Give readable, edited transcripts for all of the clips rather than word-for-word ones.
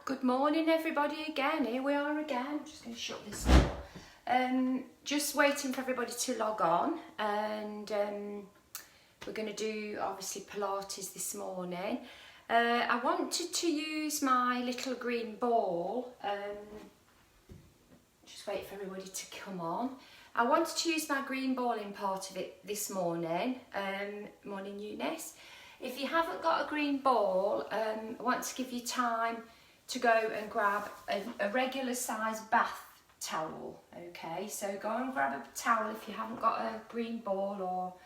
Good morning everybody again. Here we are again. I'm just going to shut this door. Just waiting for everybody to log on, and we're going to do obviously Pilates this morning. I wanted to use my little green ball. Just wait for everybody to come on. I wanted to use my green ball in part of it this morning. Morning Eunice. If you haven't got a green ball, I want to give you time to go and grab a regular size bath towel. Okay, so go and grab a towel if you haven't got a green ball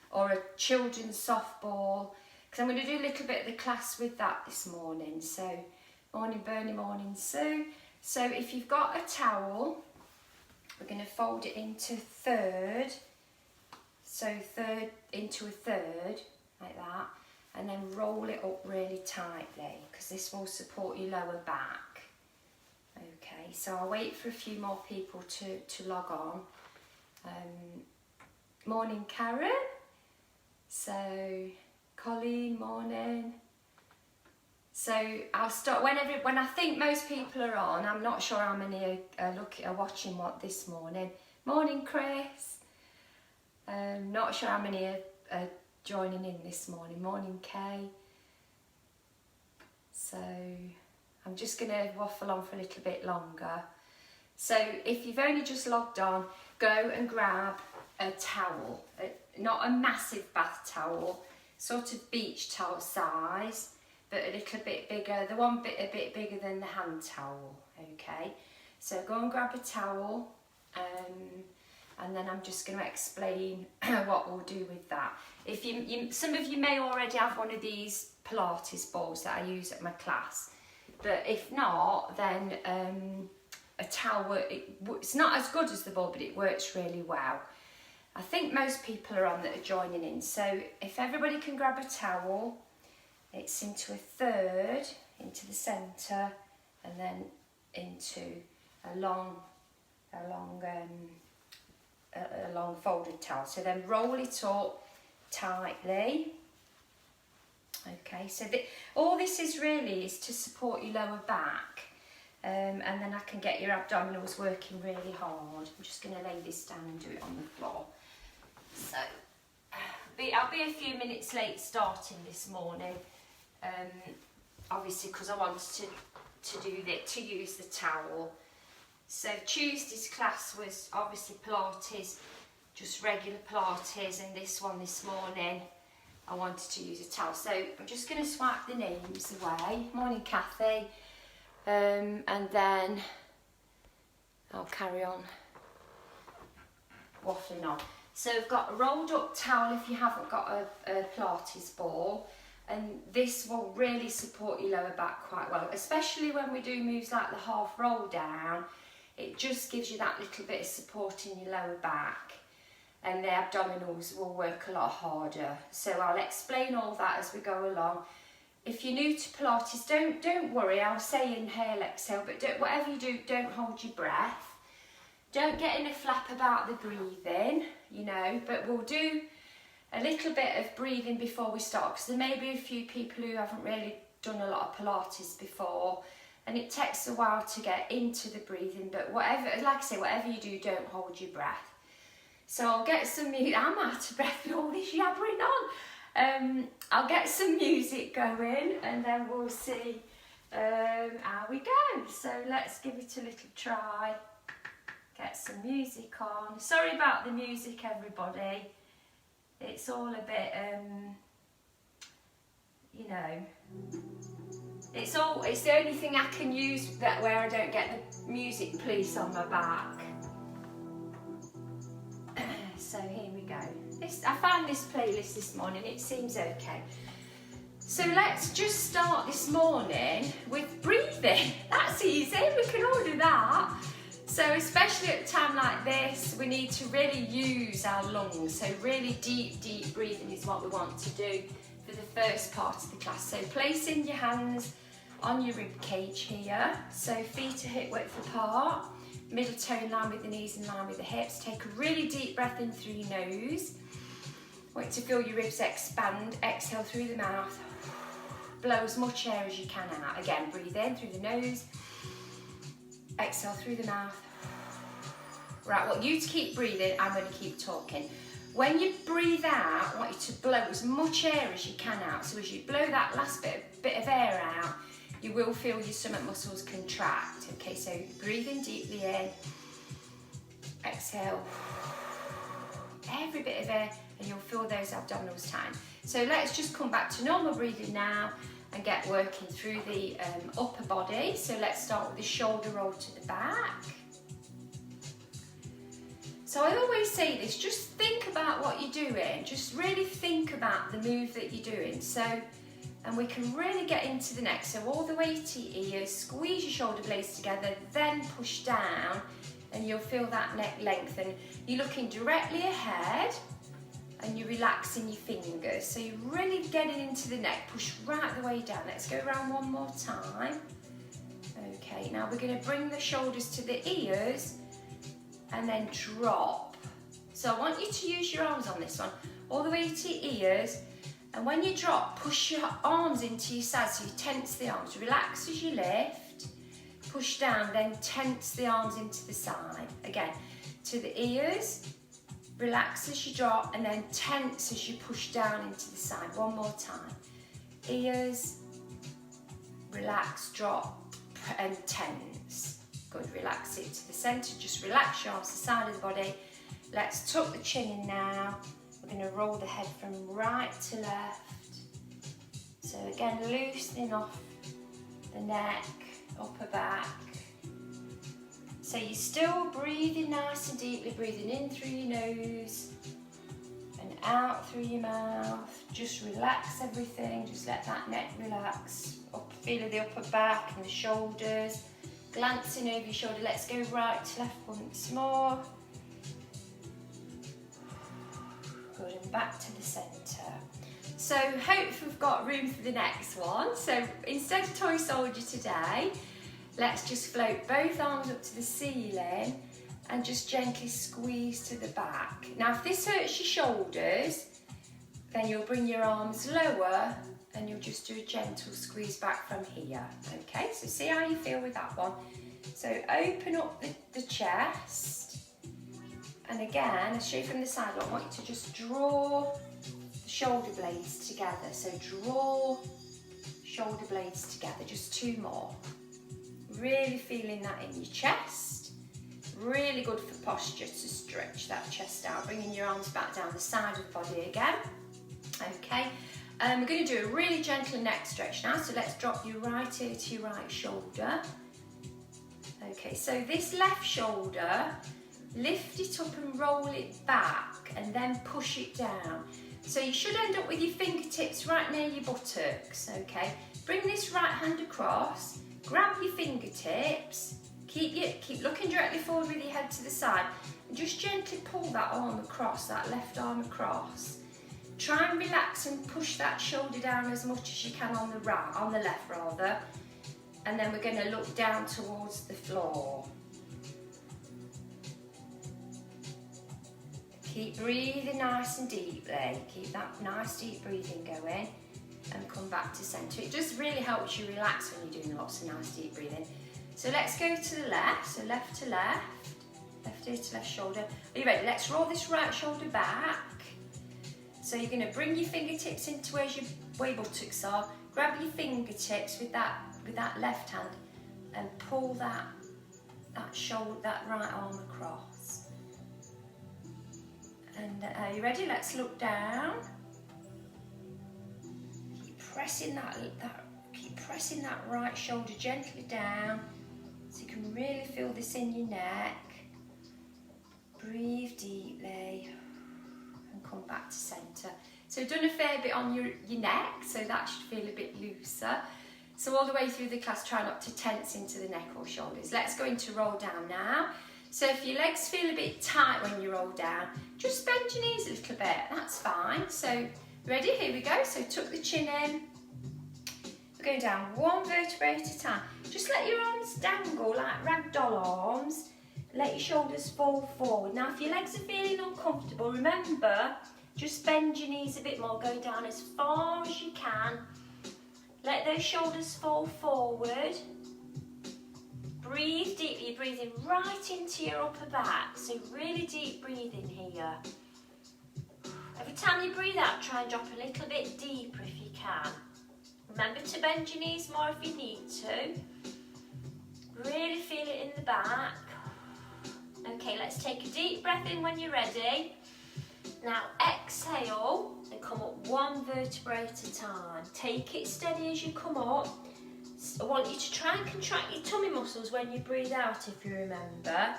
or a children's softball, because I'm going to do a little bit of the class with that this morning. So morning Bernie, morning Sue. So if you've got a towel, we're going to fold it into third, so third into a third like that, and then roll it up really tightly, because this will support your lower back. Okay, so I'll wait for a few more people to log on. Morning Karen. So Colleen, morning. So I'll start when I think most people are on. I'm not sure how many are watching what this morning. Morning Chris. Not sure how many are joining in this morning. Morning Kay. So I'm just going to waffle on for a little bit longer. So if you've only just logged on, go and grab a towel, not a massive bath towel, sort of beach towel size, but a little bit bigger, a bit bigger than the hand towel. Okay, so go and grab a towel, and then I'm just going to explain what we'll do with that. If some of you may already have one of these Pilates balls that I use at my class, but if not, then a towel, it's not as good as the ball, but it works really well. I think most people are on that are joining in, so if everybody can grab a towel, it's into a third, into the centre, and then into a long folded towel. So then roll it up tightly. Okay, so all this is really is to support your lower back, and then I can get your abdominals working really hard. I'm just going to lay this down and do it on the floor. So I'll be a few minutes late starting this morning, obviously because I wanted to use the towel. So Tuesday's class was obviously Pilates, just regular Pilates, and this one this morning I wanted to use a towel. So I'm just going to swipe the names away. Morning Kathy, and then I'll carry on waffling on. So I've got a rolled up towel if you haven't got a Pilates ball, and this will really support your lower back quite well, especially when we do moves like the half roll down. It just gives you that little bit of support in your lower back, and the abdominals will work a lot harder. So I'll explain all that as we go along. If you're new to Pilates, don't worry, I'll say inhale, exhale, but whatever you do, don't hold your breath. Don't get in a flap about the breathing, you know, but we'll do a little bit of breathing before we start, because there may be a few people who haven't really done a lot of Pilates before, and it takes a while to get into the breathing, but whatever, like I say, whatever you do, don't hold your breath. So I'll get some music. I'm out of breath with all this yabbering on. I'll get some music going, and then we'll see how we go. So let's give it a little try. Get some music on. Sorry about the music, everybody. It's all a bit, you know, it's the only thing I can use where I don't get the music police on my back. So here we go. I found this playlist this morning, it seems okay. So let's just start this morning with breathing. That's easy, we can all do that. So especially at a time like this, we need to really use our lungs. So really deep breathing is what we want to do for the first part of the class. So placing your hands on your rib cage here. So feet are hip width apart. Middle toe in line with the knees, in line with the hips. Take a really deep breath in through your nose. Want to feel your ribs expand. Exhale through the mouth. blow as much air as you can out. Again, breathe in through the nose, exhale through the mouth. Right, I want you to keep breathing, I'm going to keep talking. When you breathe out, I want you to blow as much air as you can out. So as you blow that last bit of air out, you will feel your stomach muscles contract. Okay, so breathing deeply in, exhale, every bit of air, and you'll feel those abdominals tighten. So let's just come back to normal breathing now and get working through the upper body. So let's start with the shoulder roll to the back. So I always say this, just think about what you're doing. Just really think about the move that you're doing. So, and we can really get into the neck. So all the way to your ears, squeeze your shoulder blades together, then push down, and you'll feel that neck lengthen. You're looking directly ahead, and you're relaxing your fingers. So you're really getting into the neck, push right the way down. Let's go around one more time. Okay, now we're gonna bring the shoulders to the ears, and then drop. So I want you to use your arms on this one, all the way to your ears, and when you drop, push your arms into your sides, so you tense the arms, relax as you lift, push down, then tense the arms into the side. Again, to the ears, relax as you drop, and then tense as you push down into the side. One more time. Ears, relax, drop, and tense. Good, relax it to the centre, just relax your arms to the side of the body. Let's tuck the chin in now. We're going to roll the head from right to left. So again, loosening off the neck, upper back. So you're still breathing nice and deeply, breathing in through your nose and out through your mouth. Just relax everything, just let that neck relax. Feel the upper back and the shoulders. Glancing over your shoulder, let's go right to left once more. Good, and back to the centre. So hopefully we've got room for the next one. So instead of toy soldier today, let's just float both arms up to the ceiling and just gently squeeze to the back. Now if this hurts your shoulders, then you'll bring your arms lower and you'll just do a gentle squeeze back from here. Okay, so see how you feel with that one. So open up the chest, and again, I'll show you from the side, I want you to just draw the shoulder blades together. So draw shoulder blades together, just two more. Really feeling that in your chest. Really good for posture to stretch that chest out, bringing your arms back down the side of the body again. Okay. We're going to do a really gentle neck stretch now, so let's drop your right ear to your right shoulder. Okay, so this left shoulder, lift it up and roll it back and then push it down. So you should end up with your fingertips right near your buttocks, okay? Bring this right hand across, grab your fingertips, keep looking directly forward with your head to the side, and just gently pull that arm across, that left arm across. Try and relax and push that shoulder down as much as you can on the left rather. And then we're going to look down towards the floor. Keep breathing nice and deeply. Keep that nice deep breathing going and come back to centre. It just really helps you relax when you're doing lots of nice deep breathing. So let's go to the left. So left to left, left ear to left shoulder. Are you ready? Let's roll this right shoulder back. So you're going to bring your fingertips into where your buttocks are. Grab your fingertips with that left hand and pull that right arm across. And are you ready? Let's look down. Keep pressing that right shoulder gently down so you can really feel this in your neck. Breathe deeply. Come back to centre. So we've done a fair bit on your neck, so that should feel a bit looser. So all the way through the class, try not to tense into the neck or shoulders. Let's go into roll down now. So if your legs feel a bit tight when you roll down, just bend your knees a little bit, that's fine. So ready, here we go. So tuck the chin in. We're going down one vertebrae at a time. Just let your arms dangle like ragdoll arms. Let your shoulders fall forward. Now if your legs are feeling uncomfortable, remember, just bend your knees a bit more, go down as far as you can. Let let those shoulders fall forward. Breathe deeply, you're breathing right into your upper back, so really deep breathing here. Every time you breathe out, try and drop a little bit deeper if you can. Remember to bend your knees more if you need to. Really feel it in the back. Okay, let's take a deep breath in when you're ready. Now exhale and come up one vertebra at a time. Take it steady as you come up. I want you to try and contract your tummy muscles when you breathe out, if you remember.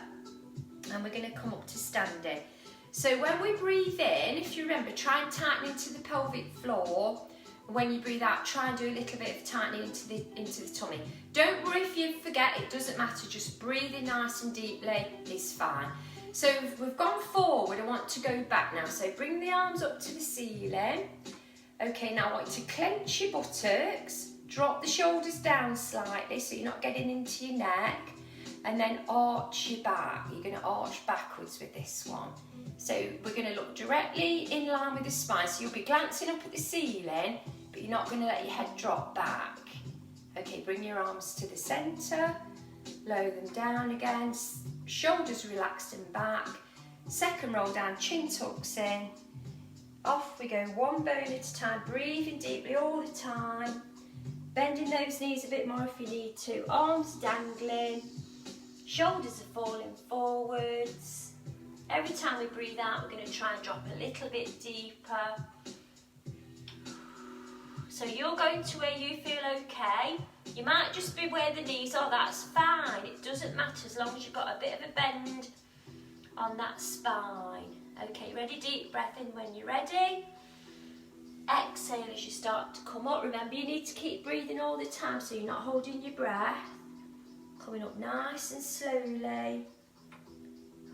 And we're going to come up to standing. So when we breathe in, if you remember, try and tighten into the pelvic floor. When you breathe out, try and do a little bit of tightening into the tummy. Don't worry if you forget, it doesn't matter. Just breathing nice and deeply is fine. So we've gone forward, I want to go back now. So bring the arms up to the ceiling. Okay, now I want you to clench your buttocks. Drop the shoulders down slightly so you're not getting into your neck, and then arch your back. You're going to arch backwards with this one. So we're going to look directly in line with the spine. So you'll be glancing up at the ceiling, but you're not going to let your head drop back. Okay, bring your arms to the centre, lower them down again, shoulders relaxed and back. Second roll down, chin tucks in. Off we go, one bone at a time, breathing deeply all the time. Bending those knees a bit more if you need to. Arms dangling. Shoulders are falling forwards. Every time we breathe out, we're going to try and drop a little bit deeper. So you're going to where you feel okay. You might just be where the knees are, that's fine. It doesn't matter as long as you've got a bit of a bend on that spine. Okay, ready? Deep breath in when you're ready. Exhale as you start to come up. Remember, you need to keep breathing all the time so you're not holding your breath. Coming up nice and slowly.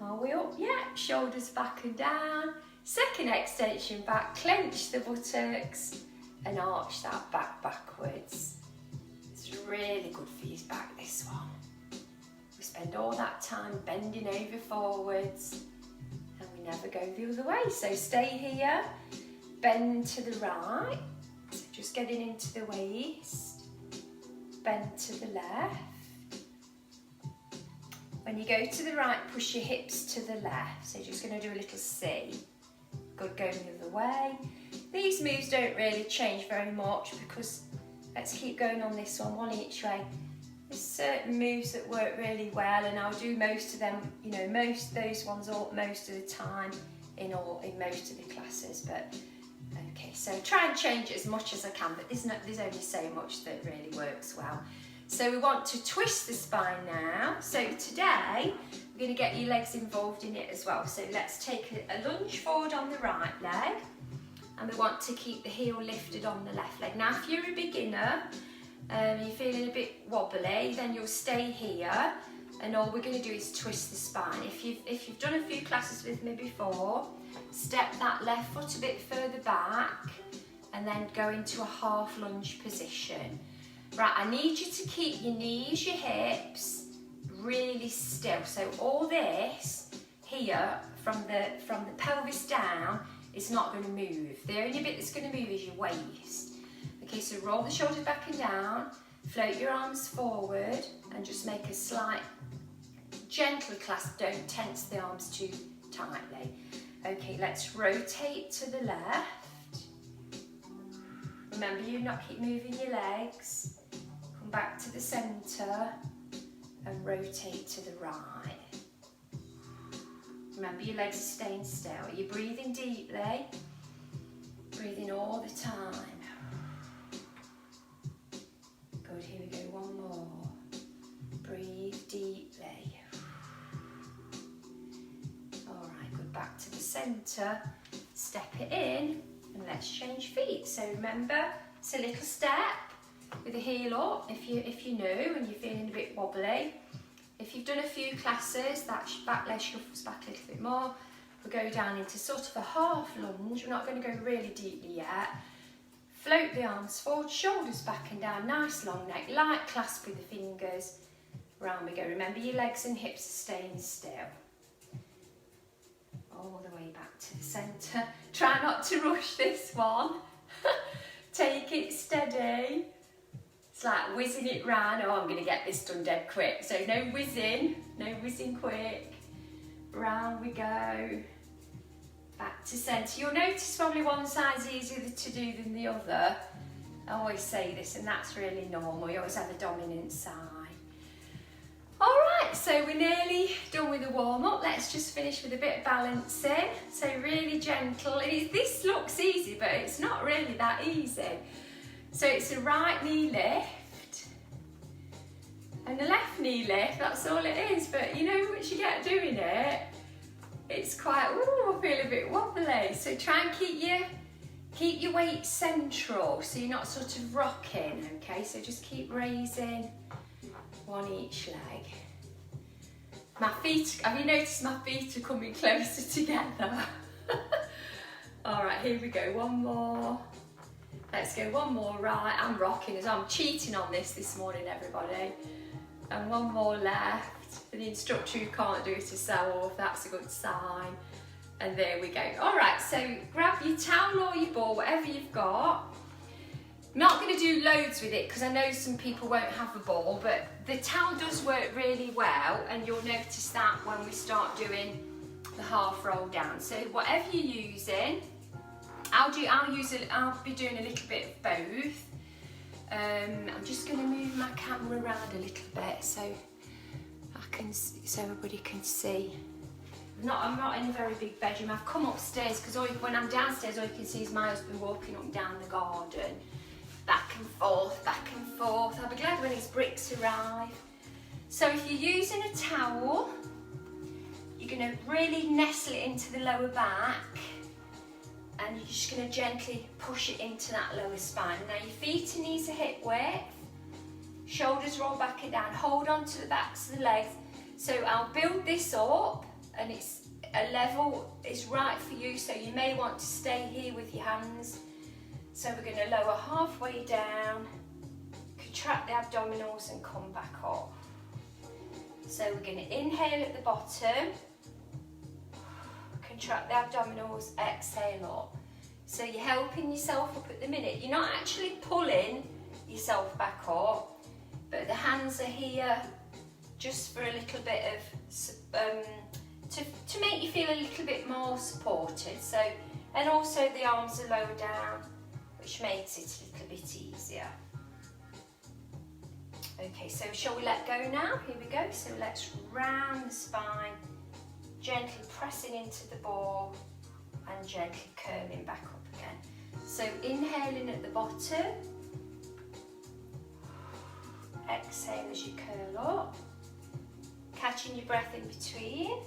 Are we up yet? Shoulders back and down. Second extension back, clench the buttocks and arch that back backwards. It's really good for your back, this one. We spend all that time bending over forwards and we never go the other way. So stay here. Bend to the right, so just getting into the waist, bend to the left. When you go to the right, push your hips to the left, so just going to do a little C. Good, going the other way. These moves don't really change very much because let's keep going on this one each way. There's certain moves that work really well and I'll do most of them, you know, most those ones all most of the time in most of the classes, but okay, so try and change it as much as I can, but there's only so much that really works well. So we want to twist the spine now. So today, we're going to get your legs involved in it as well. So let's take a lunge forward on the right leg, and we want to keep the heel lifted on the left leg. Now, if you're a beginner, you're feeling a bit wobbly, then you'll stay here, and all we're going to do is twist the spine. If you've done a few classes with me before, step that left foot a bit further back and then go into a half lunge position. Right, I need you to keep your knees, your hips really still. So all this here from the pelvis down is not going to move. The only bit that's going to move is your waist. Okay, so roll the shoulders back and down, float your arms forward and just make a slight gentle clasp. Don't tense the arms too tightly. Okay, let's rotate to the left. Remember, you not keep moving your legs. Come back to the centre and rotate to the right. Remember, your legs are staying still. Are you breathing deeply? Breathing all the time. Good, here we go, one more. Breathe deeply. Alright, good, back to the centre. Step it in and let's change feet. So remember, it's a little step with the heel up if you're new and you're feeling a bit wobbly. If you've done a few classes, that back leg shuffles back a little bit more. We'll go down into sort of a half lunge. We're not going to go really deeply yet. Float the arms forward, shoulders back and down, nice long neck, light clasp with the fingers. Round we go. Remember, your legs and hips are staying still. All the way back to the centre. Try not to rush this one. Take it steady. It's like whizzing it round. Oh, I'm going to get this done dead quick. So no whizzing quick. Round we go. Back to centre. You'll notice probably one side's easier to do than the other. I always say this, and that's really normal. You always have a dominant side. Alright, so we're nearly done with the warm-up. Let's just finish with a bit of balancing. So really gentle. This looks easy, but it's not really that easy. So it's a right knee lift and the left knee lift, that's all it is. But you know, once you get doing it, it's quite, ooh, I feel a bit wobbly. So try and keep your weight central, so you're not sort of rocking, okay? So just keep raising one each leg. My feet, have you noticed my feet are coming closer together? All right, here we go, one more. Let's go one more, right, I'm rocking as I'm cheating on this morning, everybody. And one more left. The instructor who can't do it herself, that's a good sign. And there we go. All right, so grab your towel or your ball, whatever you've got. I'm not going to do loads with it because I know some people won't have a ball, but the towel does work really well, and you'll notice that when we start doing the half roll down. So whatever you're using, I'll be doing a little bit of both. I'm just going to move my camera around a little bit so everybody can see. I'm not in a very big bedroom. I've come upstairs because when I'm downstairs, all you can see is my husband walking up and down the garden, back and forth, back and forth. I'll be glad when his bricks arrive. So if you're using a towel, you're going to really nestle it into the lower back, and you're just going to gently push it into that lower spine. Now your feet and knees are hip width, shoulders roll back and down, hold on to the backs of the legs. So I'll build this up, and it's a level is right for you, so you may want to stay here with your hands. So we're going to lower halfway down, contract the abdominals and come back up. So we're going to inhale at the bottom, contract the abdominals, exhale up. So you're helping yourself up at the minute. You're not actually pulling yourself back up, but the hands are here just for a little bit of, to make you feel a little bit more supported. So, and also the arms are lower down, which makes it a little bit easier. Okay, so shall we let go now? Here we go. So let's round the spine, gently pressing into the ball and gently curling back up again. So inhaling at the bottom, exhale as you curl up, catching your breath in between.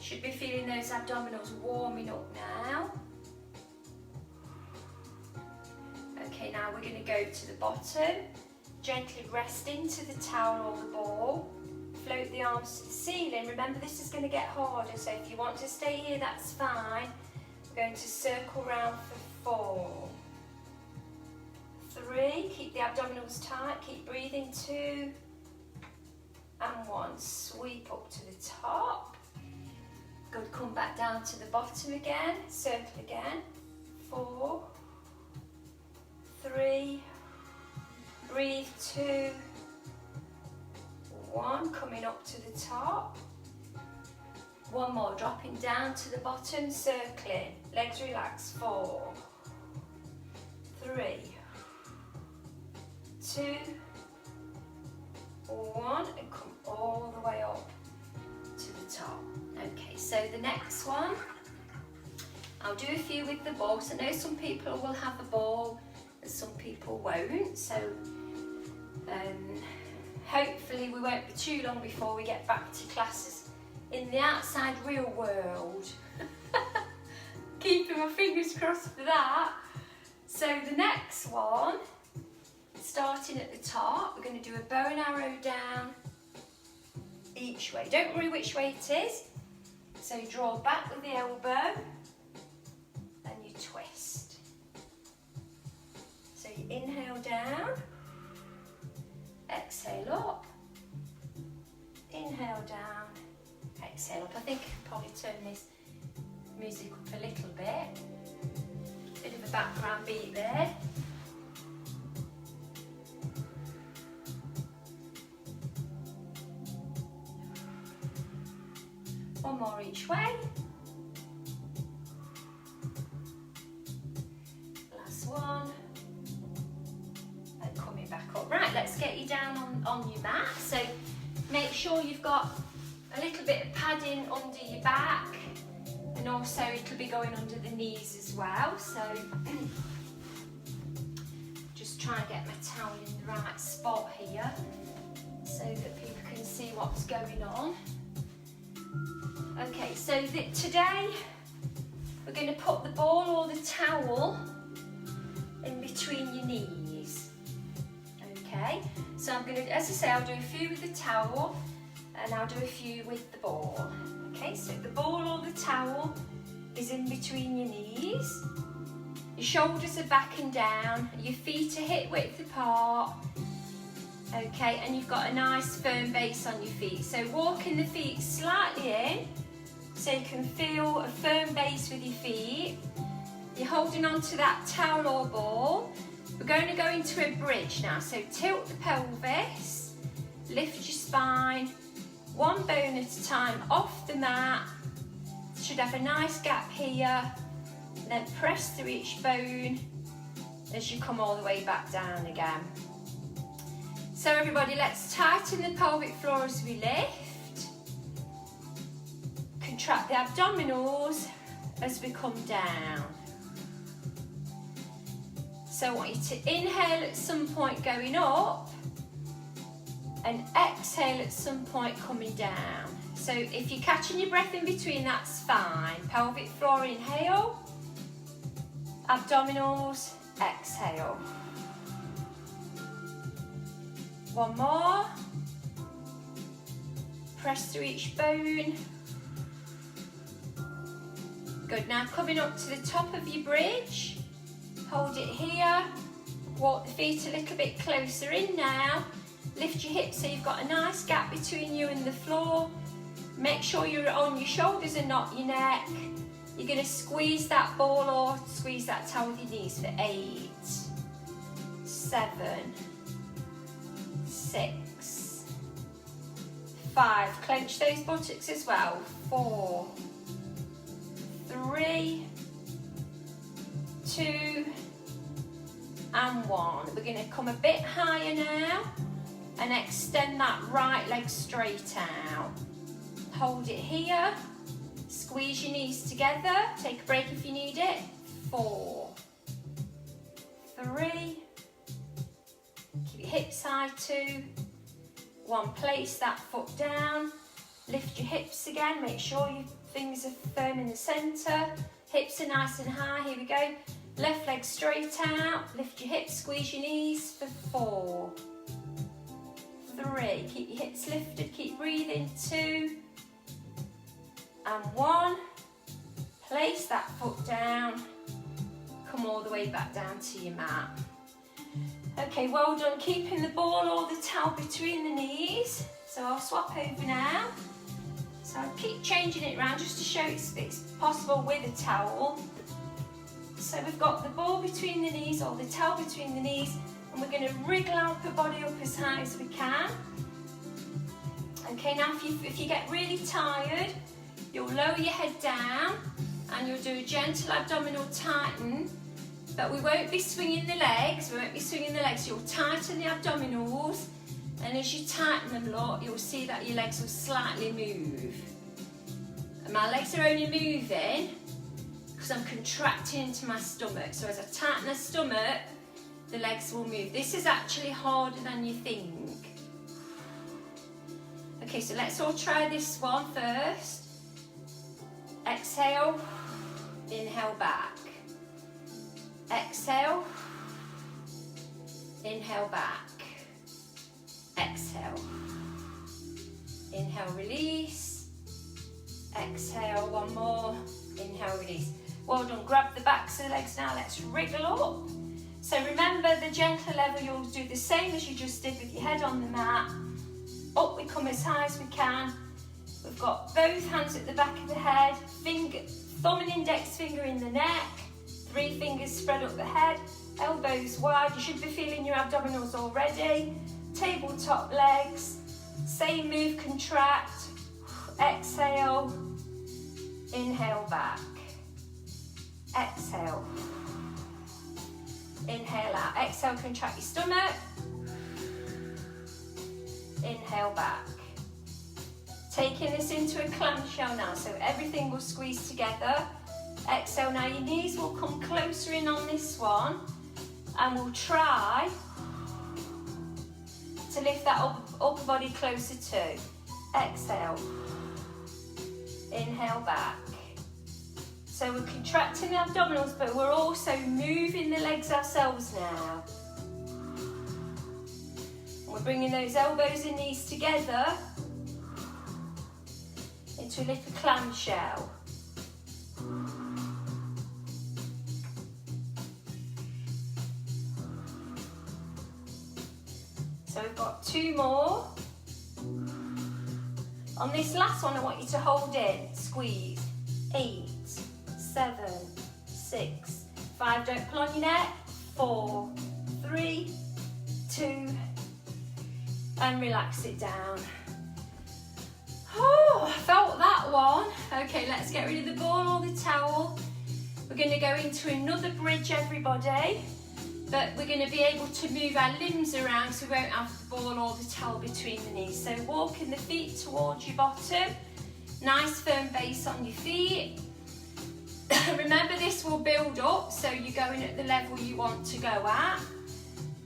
Should be feeling those abdominals warming up now. Okay, now we're going to go to the bottom, gently rest into the towel or the ball, float the arms to the ceiling. Remember, this is going to get harder, so if you want to stay here, that's fine. We're going to circle round for 4, 3, keep the abdominals tight, keep breathing, 2 and 1, sweep up to the top. Good, come back down to the bottom again, circle again, 4, 3, breathe, 2, 1, coming up to the top. One more, dropping down to the bottom, circling, legs relaxed, 4, 3, 2, 1, and come all the way up to the top. Okay, so the next one, I'll do a few with the ball. So I know some people will have a ball and some people won't, so hopefully we won't be too long before we get back to classes in the outside real world. Keeping my fingers crossed for that. So the next one, starting at the top, we're going to do a bow and arrow down each way. Don't worry which way it is. So you draw back with the elbow and you twist. So you inhale down, exhale up, inhale down, Exhale up. I think I'll probably turn this music up a little bit. Bit of a background beat there. One more each way. Last one. And coming back up. Right, let's get you down on your mat. So make sure you've got a little bit of padding under your back, and also it'll be going under the knees as well. So just try and get my towel in the right spot here so that people can see what's going on. Okay, so today we're going to put the ball or the towel in between your knees. Okay, so I'm going to, as I say, I'll do a few with the towel and I'll do a few with the ball. Okay, so the ball or the towel is in between your knees. Your shoulders are back and down, your feet are hip width apart. Okay, and you've got a nice firm base on your feet. So walking the feet slightly in so you can feel a firm base with your feet. You're holding on to that towel or ball. We're going to go into a bridge now. So tilt the pelvis, lift your spine, one bone at a time off the mat. Should have a nice gap here. Then press through each bone as you come all the way back down again. So everybody, let's tighten the pelvic floor as we lift. Contract the abdominals as we come down. So I want you to inhale at some point going up and exhale at some point coming down. So if you're catching your breath in between, that's fine. Pelvic floor, inhale. Abdominals, exhale. One more. Press through each bone. Good, now coming up to the top of your bridge. Hold it here. Walk the feet a little bit closer in now. Lift your hips so you've got a nice gap between you and the floor. Make sure you're on your shoulders and not your neck. You're going to squeeze that ball or squeeze that towel with your knees for 8, 7, 6, 5. Clench those buttocks as well. 4, 3, 2, and 1. We're going to come a bit higher now and extend that right leg straight out. Hold it here. Squeeze your knees together. Take a break if you need it. 4, 3. Keep your hips high. 2, 1. Place that foot down. Lift your hips again. Make sure your fingers are firm in the centre. Hips are nice and high. Here we go. Left leg straight out. Lift your hips. Squeeze your knees for 4, 3. Keep your hips lifted. Keep breathing. 2, and 1. Place that foot down. Come all the way back down to your mat. Okay, well done keeping the ball or the towel between the knees. So I'll swap over now. So I'll keep changing it around just to show it's possible with a towel. So we've got the ball between the knees or the towel between the knees, and we're going to wriggle our upper body up as high as we can. Okay, now if you get really tired, you'll lower your head down and you'll do a gentle abdominal tighten, but we won't be swinging the legs. You'll tighten the abdominals, and as you tighten them, look, you'll see that your legs will slightly move. And my legs are only moving because I'm contracting into my stomach. So as I tighten the stomach, the legs will move. This is actually harder than you think. Okay, so let's all try this one first. Exhale, inhale back. Exhale, inhale back. Exhale, inhale, release. Exhale, one more, inhale, release. Well done, grab the backs of the legs now, let's wriggle up. So remember the gentle level, you'll do the same as you just did with your head on the mat. Up we come as high as we can, We've got both hands at the back of the head, thumb and index finger in the neck, 3 fingers spread up the head, elbows wide. You should be feeling your abdominals already. Tabletop legs, same move, contract, exhale, inhale back, exhale, inhale out, exhale, contract your stomach, inhale back. Taking this into a clamshell now, so everything will squeeze together. Exhale, now your knees will come closer in on this one, and we'll try to lift that upper body closer too. Exhale, inhale back. So we're contracting the abdominals, but we're also moving the legs ourselves now. And we're bringing those elbows and knees together into a little clamshell. So we've got 2 more. On this last one, I want you to hold in, squeeze. 8, 7, 6, 5, don't pull on your neck. 4, 3, 2, and relax it down. Oh, I felt that one. Okay, let's get rid of the ball or the towel. We're going to go into another bridge, everybody. But we're going to be able to move our limbs around so we won't have the ball or the towel between the knees. So walking the feet towards your bottom. Nice firm base on your feet. Remember, this will build up, so you're going at the level you want to go at.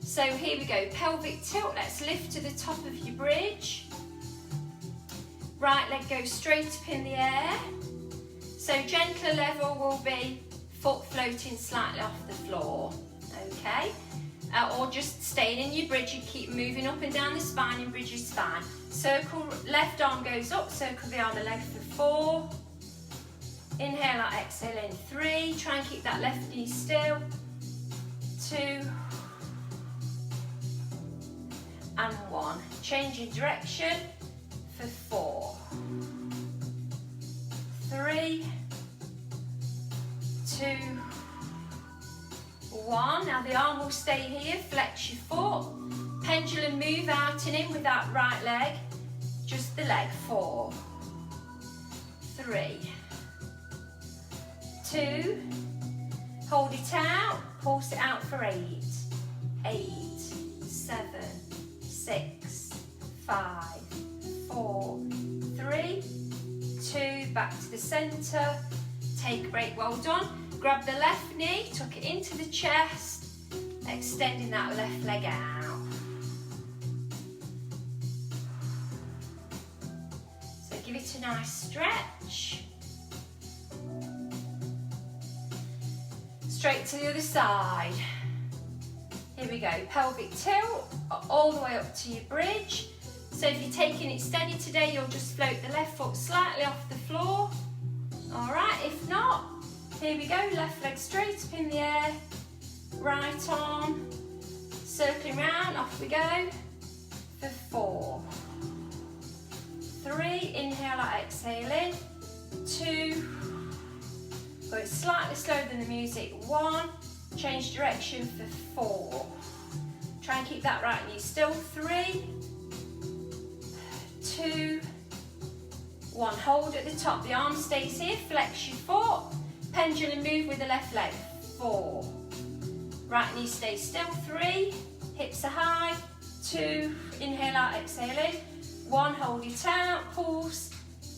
So here we go, pelvic tilt. Let's lift to the top of your bridge. Right leg goes straight up in the air. So gentler level will be foot floating slightly off the floor. Okay, or just staying in your bridge and keep moving up and down the spine and bridge your spine. Circle, left arm goes up, circle the arm and leg for 4. Inhale out, exhale in 3. Try and keep that left knee still. 2 and 1. Change your direction for 4. 3, 2, 1. Now the arm will stay here, flex your foot. Pendulum move out and in with that right leg. Just the leg. 4, 3, 2. Hold it out, pulse it out for 8. 8, 7, 6, 5, 4, 3, 2. Back to the centre. Take a break, well done. Grab the left knee, tuck it into the chest, extending that left leg out. So give it a nice stretch. Straight to the other side. Here we go, pelvic tilt, all the way up to your bridge. So if you're taking it steady today, you'll just float the left foot slightly off the floor. All right, if not, here we go, left leg straight up in the air, right arm, circling round, off we go, for 4, 3, inhale out, exhale in, 2, go slightly slower than the music, 1, change direction for 4, try and keep that right knee still, 3, 2, 1, hold at the top, the arm stays here, flex your foot, pendulum move with the left leg, 4, right knee stays still, 3, hips are high, 2, inhale out, exhale in, 1, hold it out, pulse,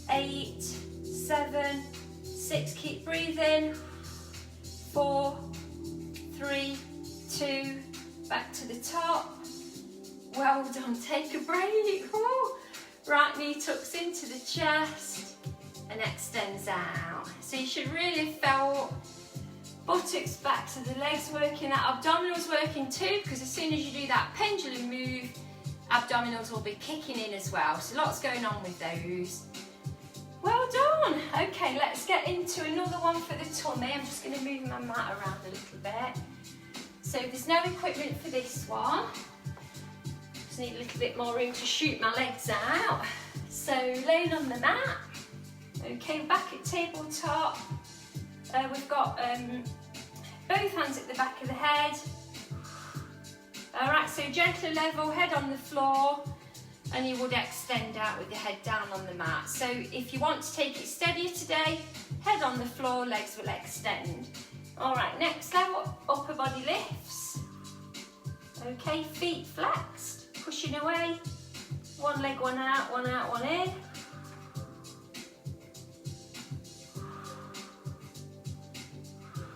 8, 7, 6, keep breathing, 4, 3, 2, back to the top, well done, take a break, woo. Right knee tucks into the chest and extends out. So you should really have felt buttocks back to the legs working, that abdominals working too, because as soon as you do that pendulum move, abdominals will be kicking in as well. So lots going on with those. Well done. Okay, let's get into another one for the tummy. I'm just going to move my mat around a little bit. So there's no equipment for this one. Need a little bit more room to shoot my legs out. So laying on the mat, okay, back at tabletop, we've got both hands at the back of the head. Alright, so gently level, head on the floor, and you would extend out with your head down on the mat. So if you want to take it steadier today, head on the floor, legs will extend. Alright, next level, upper body lifts. Okay, feet flexed, pushing away. One leg, one out, one in.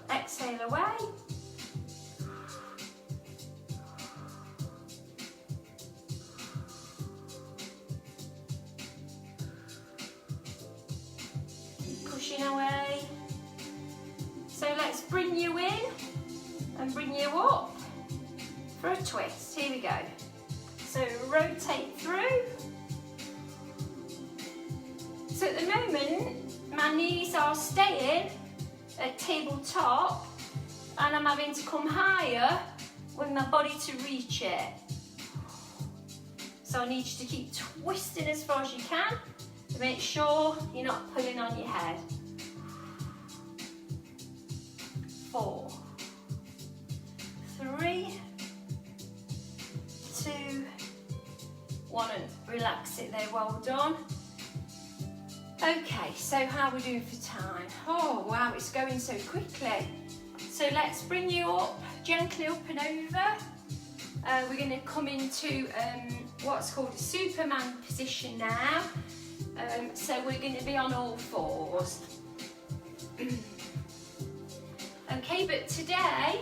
Exhale away. Keep pushing away. So let's bring you in and bring you up for a twist. Here we go. So rotate through. So at the moment, my knees are staying at tabletop and I'm having to come higher with my body to reach it. So I need you to keep twisting as far as you can to make sure you're not pulling on your head. 4, 3, 2, 1, and relax it there, well done. Okay, so how are we doing for time? Oh wow, it's going so quickly. So let's bring you up, gently up and over. We're going to come into what's called a Superman position now. So we're going to be on all fours. Okay, but today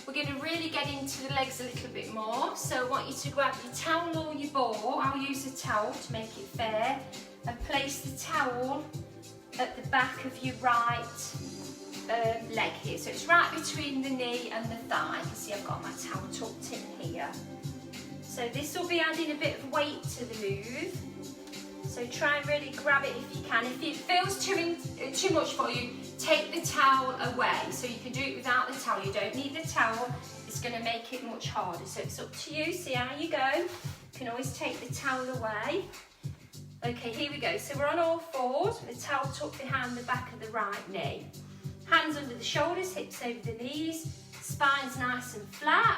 we're going to really get into the legs a little bit more. So I want you to grab your towel or your ball. I'll use a towel to make it fair. And place the towel at the back of your right leg here. So it's right between the knee and the thigh. You can see I've got my towel tucked in here. So this will be adding a bit of weight to the move. So try and really grab it if you can. If it feels too much for you, take the towel away. So you can do it without the towel. You don't need the towel. It's going to make it much harder. So it's up to you. See how you go. You can always take the towel away. Okay, here we go. So we're on all fours with the towel tucked behind the back of the right knee. Hands under the shoulders, hips over the knees. Spine's nice and flat.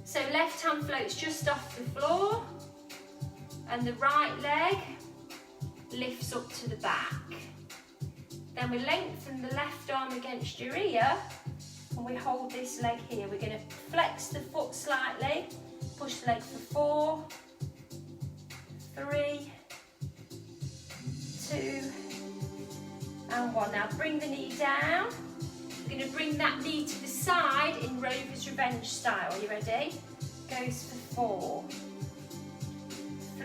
So left hand floats just off the floor. And the right leg lifts up to the back. Then we lengthen the left arm against your ear and we hold this leg here. We're going to flex the foot slightly, push the leg for 4, 3, 2, and 1. Now bring the knee down. We're going to bring that knee to the side in Rover's Revenge style. Are you ready? Goes for 4,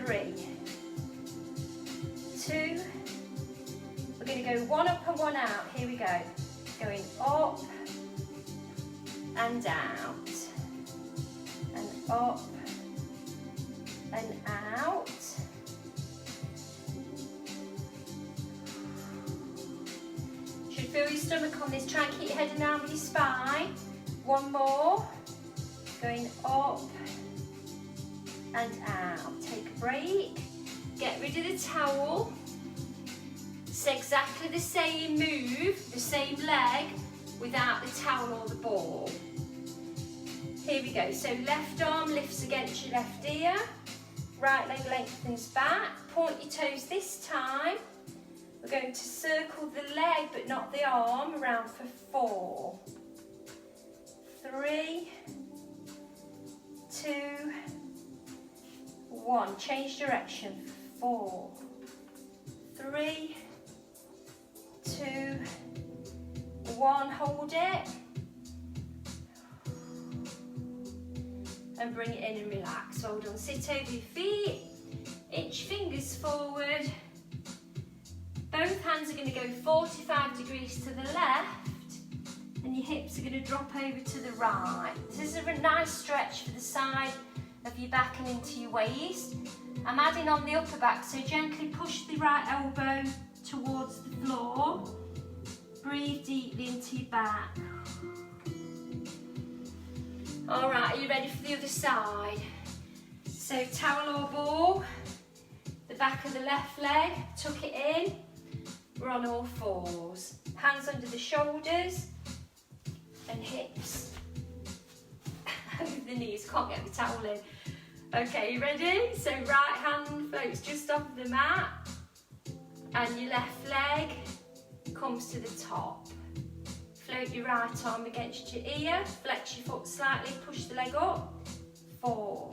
3, 2. We're going to go 1 up and 1 out. Here we go. Going up and out and up and out. Should feel your stomach on this. Try and keep your head in line with your spine. 1 more. Going up and out. Take a break. Get rid of the towel. It's exactly the same move, the same leg, without the towel or the ball. Here we go. So left arm lifts against your left ear. Right leg lengthens back. Point your toes this time. We're going to circle the leg but not the arm around for 4, 3, 2, 1. Change direction. 4, 3, 2, 1. Hold it. And bring it in and relax. Hold on. Sit over your feet. Inch fingers forward. Both hands are going to go 45 degrees to the left. And your hips are going to drop over to the right. This is a nice stretch for the side of your back and into your waist. I'm adding on the upper back, so gently push the right elbow towards the floor. Breathe deeply into your back. All right, are you ready for the other side? So towel or ball, back of the left leg, tuck it in. We're on all fours. Hands under the shoulders and hips over the knees. Can't get the towel in. Okay, you ready? So right hand floats just off the mat and your left leg comes to the top. Float your right arm against your ear, flex your foot slightly, push the leg up. 4,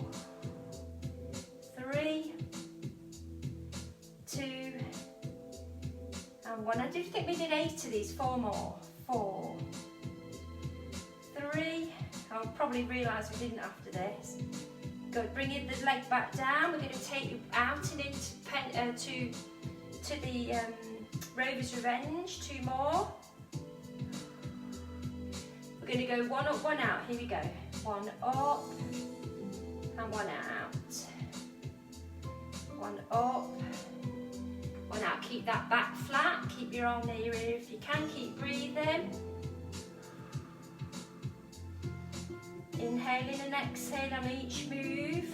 3, 2, and 1. I do think we did 8 of these, 4 more. 4, 3, I'll probably realise we didn't after this. Good, bringing the leg back down, we're going to take you out and into to the Rover's Revenge, 2 more. We're going to go 1 up, 1 out, here we go. 1 up and 1 out. 1 up, 1 out. Keep that back flat, keep your arm near your ear if you can, keep breathing. Inhaling and exhaling on each move.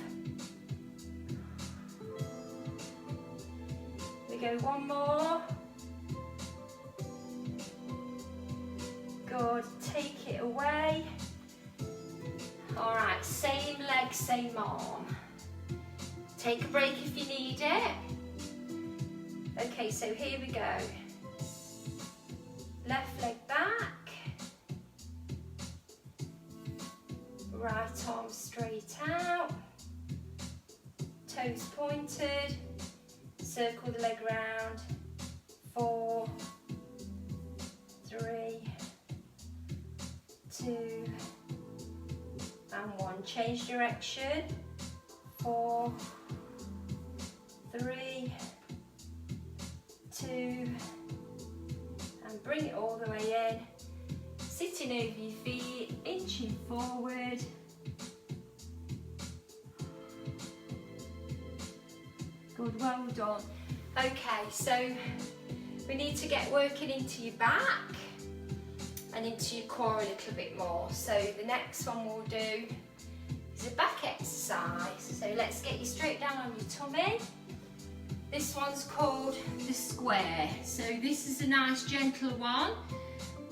We go 1 more. Good, take it away. All right, same leg, same arm. Take a break if you need it. Okay, so here we go. Left leg back. Right arm straight out. Toes pointed. Circle the leg round. 4, 3, 2, and 1. Change direction. 4, 3, 2, and bring it all the way in. Sitting over your feet, inching forward. Good, well done. Okay, so we need to get working into your back and into your core a little bit more. So the next one we'll do is a back exercise. So let's get you straight down on your tummy. This one's called the square. So this is a nice gentle one.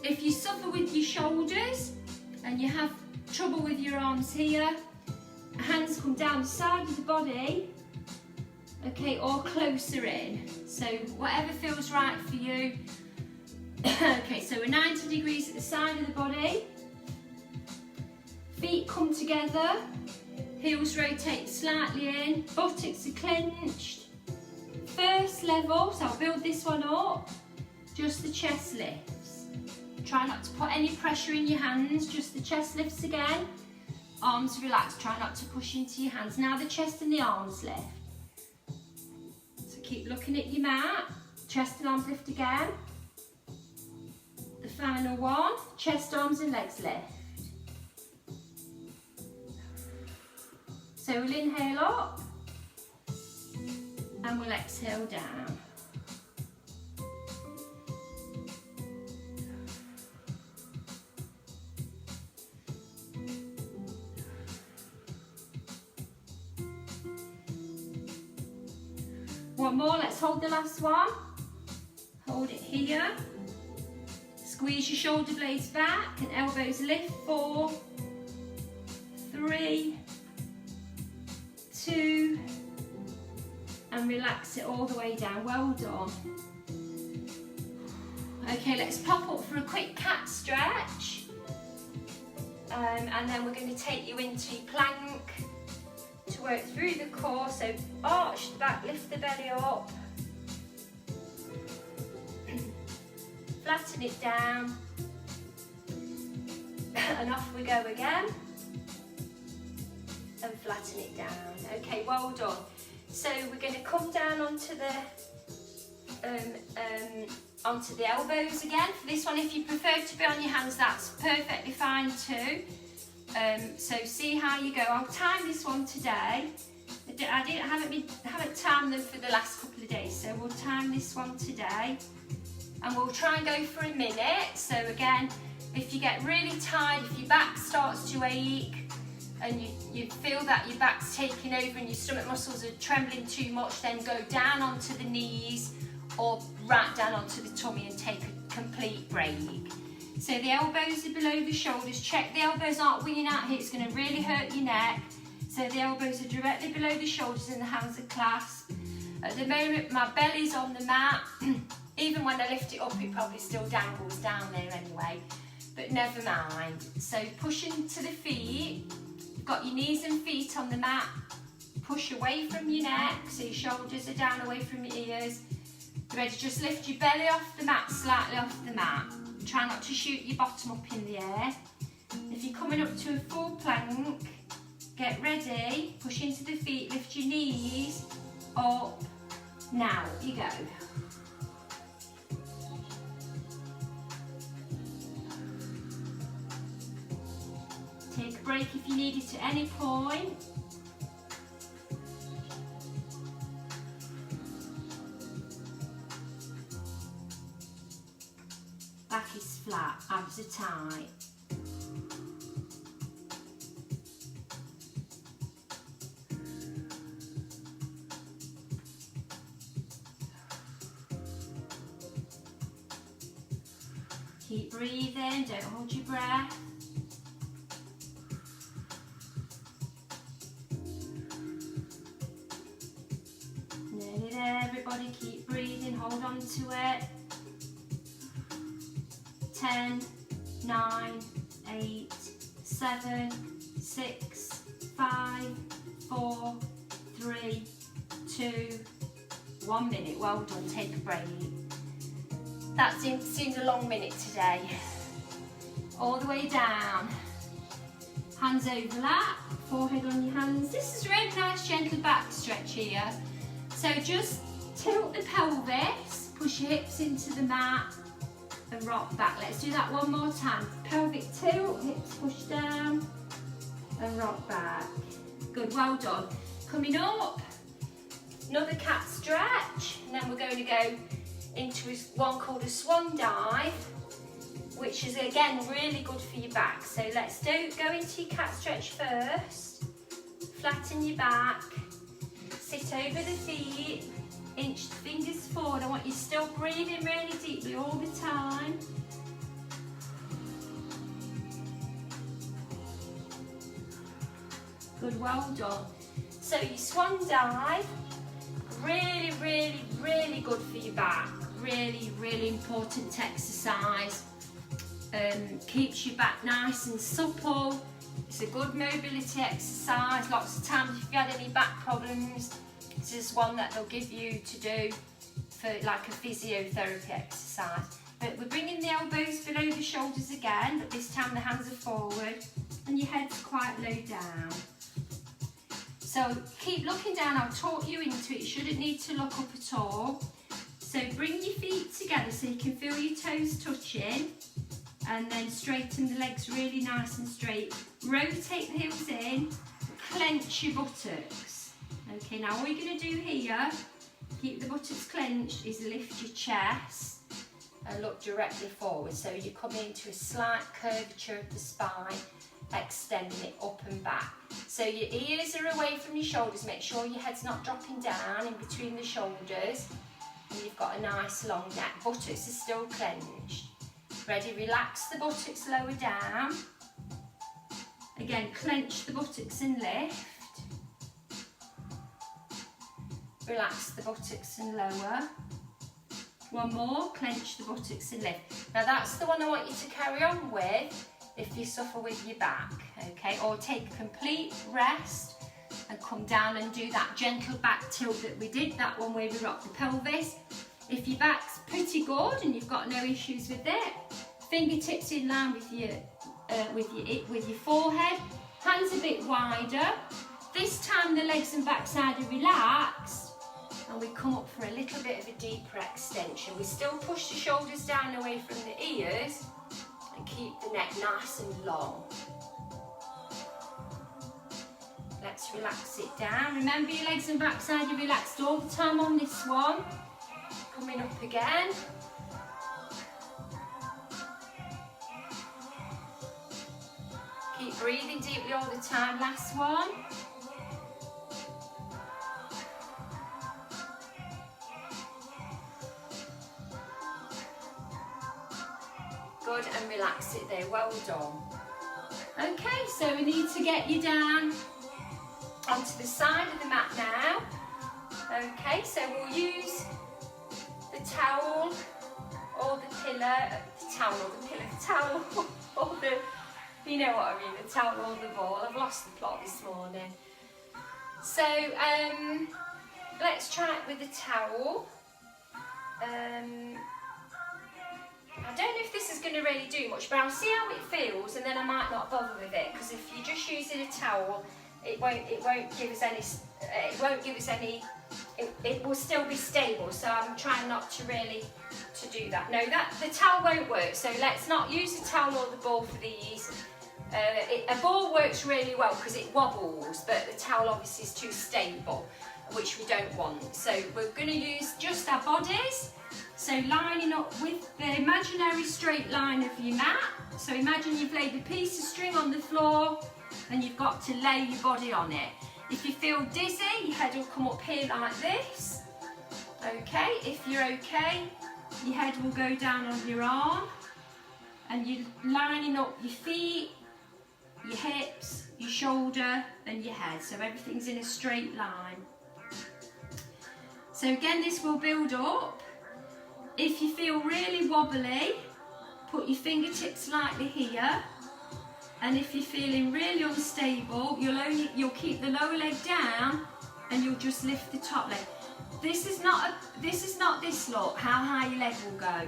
If you suffer with your shoulders and you have trouble with your arms here, hands come down the side of the body, okay, or closer in. So whatever feels right for you. Okay, so we're 90 degrees at the side of the body. Feet come together, heels rotate slightly in, buttocks are clenched. First level, so I'll build this one up, just the chest lifts. Try not to put any pressure in your hands, just the chest lifts again. Arms relaxed, try not to push into your hands. Now the chest and the arms lift. So keep looking at your mat, chest and arms lift again. The final one, chest, arms and legs lift. So we'll inhale up and we'll exhale down. One more, let's hold the last one. Hold it here. Squeeze your shoulder blades back and elbows lift. 4, 3, 2, and relax it all the way down. Well done. Okay, let's pop up for a quick cat stretch. And then we're going to take you into plank to work through the core. So arch the back, lift the belly up. Flatten it down. And off we go again. And flatten it down. Okay, well done. So we're going to come down onto the elbows again. For this one, if you prefer to be on your hands, that's perfectly fine too. So see how you go. I'll time this one today. I haven't timed them for the last couple of days, so we'll time this one today. And we'll try and go for a minute. So again, if you get really tired, if your back starts to ache, and you feel that your back's taking over and your stomach muscles are trembling too much, then go down onto the knees or right down onto the tummy and take a complete break. So the elbows are below the shoulders. Check the elbows aren't winging out here, it's going to really hurt your neck. So the elbows are directly below the shoulders and the hands are clasped. At the moment my belly's on the mat. Even when I lift it up, it probably still dangles down there anyway, but never mind. So push into the feet. You've got your knees and feet on the mat. Push away from your neck, so your shoulders are down away from your ears. You're ready to just lift your belly off the mat, slightly off the mat. Try not to shoot your bottom up in the air. If you're coming up to a full plank, get ready, push into the feet, lift your knees up. Now, you go. Take a break if you need it at any point. Back is flat, abs are tight. Keep breathing, don't hold your breath. Nearly there, everybody, keep breathing, hold on to it. 10, 9, 8, 7, 6, 5, 4, 3, 2, 1 minute. Well done, take a break. That seems a long minute today. All the way down. Hands overlap, forehead on your hands. This is a really nice gentle back stretch here. So just tilt the pelvis, push your hips into the mat and rock back. Let's do that one more time. Pelvic tilt, hips push down and rock back. Good, well done. Coming up, another cat stretch, and then we're going to go into one called a swan dive, which is again really good for your back. So let's go into your cat stretch first. Flatten your back, sit over the feet, inch the fingers forward. I want you still breathing really deeply all the time. Good, well done. So your swan dive, really, really, really good for your back. Really, really important exercise. Keeps your back nice and supple. It's a good mobility exercise. Lots of times if you had any back problems, this is one that they'll give you to do for like a physiotherapy exercise. But we're bringing the elbows below the shoulders again, but this time the hands are forward and your head's quite low down. So keep looking down, I'll talk you into it. You shouldn't need to look up at all. So bring your feet together so you can feel your toes touching, and then straighten the legs really nice and straight. Rotate the heels in, clench your buttocks. Okay, now all you're going to do here, keep the buttocks clenched, is lift your chest and look directly forward. So you come into a slight curvature of the spine, extending it up and back. So your ears are away from your shoulders. Make sure your head's not dropping down in between the shoulders. And you've got a nice long neck. Buttocks are still clenched. Ready, relax the buttocks lower down. Again, clench the buttocks and lift. Relax the buttocks and lower. One more, clench the buttocks and lift. Now that's the one I want you to carry on with if you suffer with your back, okay? Or take a complete rest and come down and do that gentle back tilt that we did, that one where we rock the pelvis. If your back's pretty good and you've got no issues with it, fingertips in line with your forehead, hands a bit wider. This time the legs and backside are relaxed, and we come up for a little bit of a deeper extension. We still push the shoulders down away from the ears and keep the neck nice and long. Let's relax it down. Remember your legs and backside are relaxed all the time on this one. Coming up again. Keep Breathing deeply all the time. Last one. Good, and relax it there, well done. Okay, so we need to get you down onto the side of the mat now. Okay, so we'll use the towel or the pillow, or the, you know what I mean, the towel or the ball. I've lost the plot this morning. So let's try it with the towel. I don't know if this is going to really do much, but I'll see how it feels, and then I might not bother with it, because if you're just using a towel, it won't give us any. It will still be stable. So I'm trying not to really do that. No, the towel won't work. So let's not use the towel or the ball for these. A ball works really well because it wobbles, but the towel obviously is too stable, which we don't want. So we're going to use just our bodies. So lining up with the imaginary straight line of your mat. So imagine you've laid a piece of string on the floor and you've got to lay your body on it. If you feel dizzy, your head will come up here like this. Okay, if you're okay, your head will go down on your arm, and you're lining up your feet, your hips, your shoulder and your head. So everything's in a straight line. So again, this will build up. If you feel really wobbly, put your fingertips slightly here. And if you're feeling really unstable, you'll keep the lower leg down and you'll just lift the top leg. This is not this look, how high your leg will go.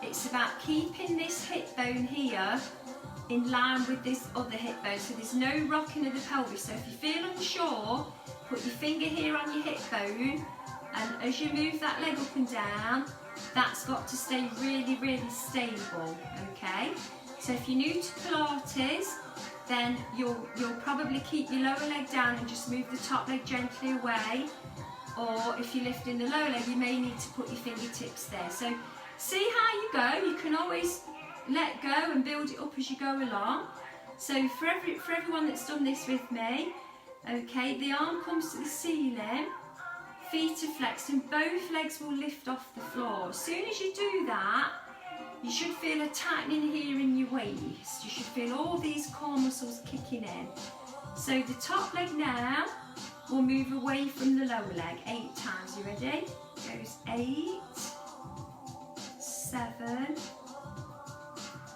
It's about keeping this hip bone here in line with this other hip bone, so there's no rocking of the pelvis. So if you feel unsure, put your finger here on your hip bone, and as you move that leg up and down, that's got to stay really, really stable, okay? So if you're new to Pilates, then you'll probably keep your lower leg down and just move the top leg gently away. Or if you're lifting the lower leg, you may need to put your fingertips there. So see how you go. You can always let go and build it up as you go along. So for everyone that's done this with me, okay, the arm comes to the ceiling, feet are flexed, and both legs will lift off the floor. As soon as you do that, you should feel a tightening here in your waist. You should feel all these core muscles kicking in. So the top leg now will move away from the lower leg 8 times. You ready? Goes 8, 7,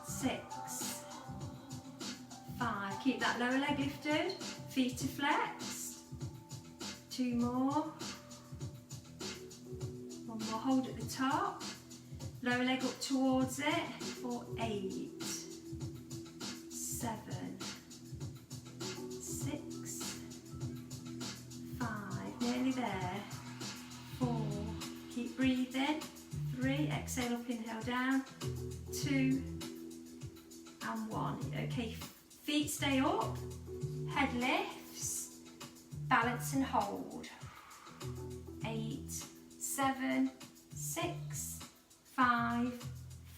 6, 5. Keep that lower leg lifted. Feet are flexed. 2 more. 1 more. Hold at the top. Lower leg up towards it for 8, 7, 6, 5, nearly there, 4, keep breathing, 3, exhale up, inhale down, 2 and 1. Okay, feet stay up, head lifts, balance and hold. 8, 7, 6, 5,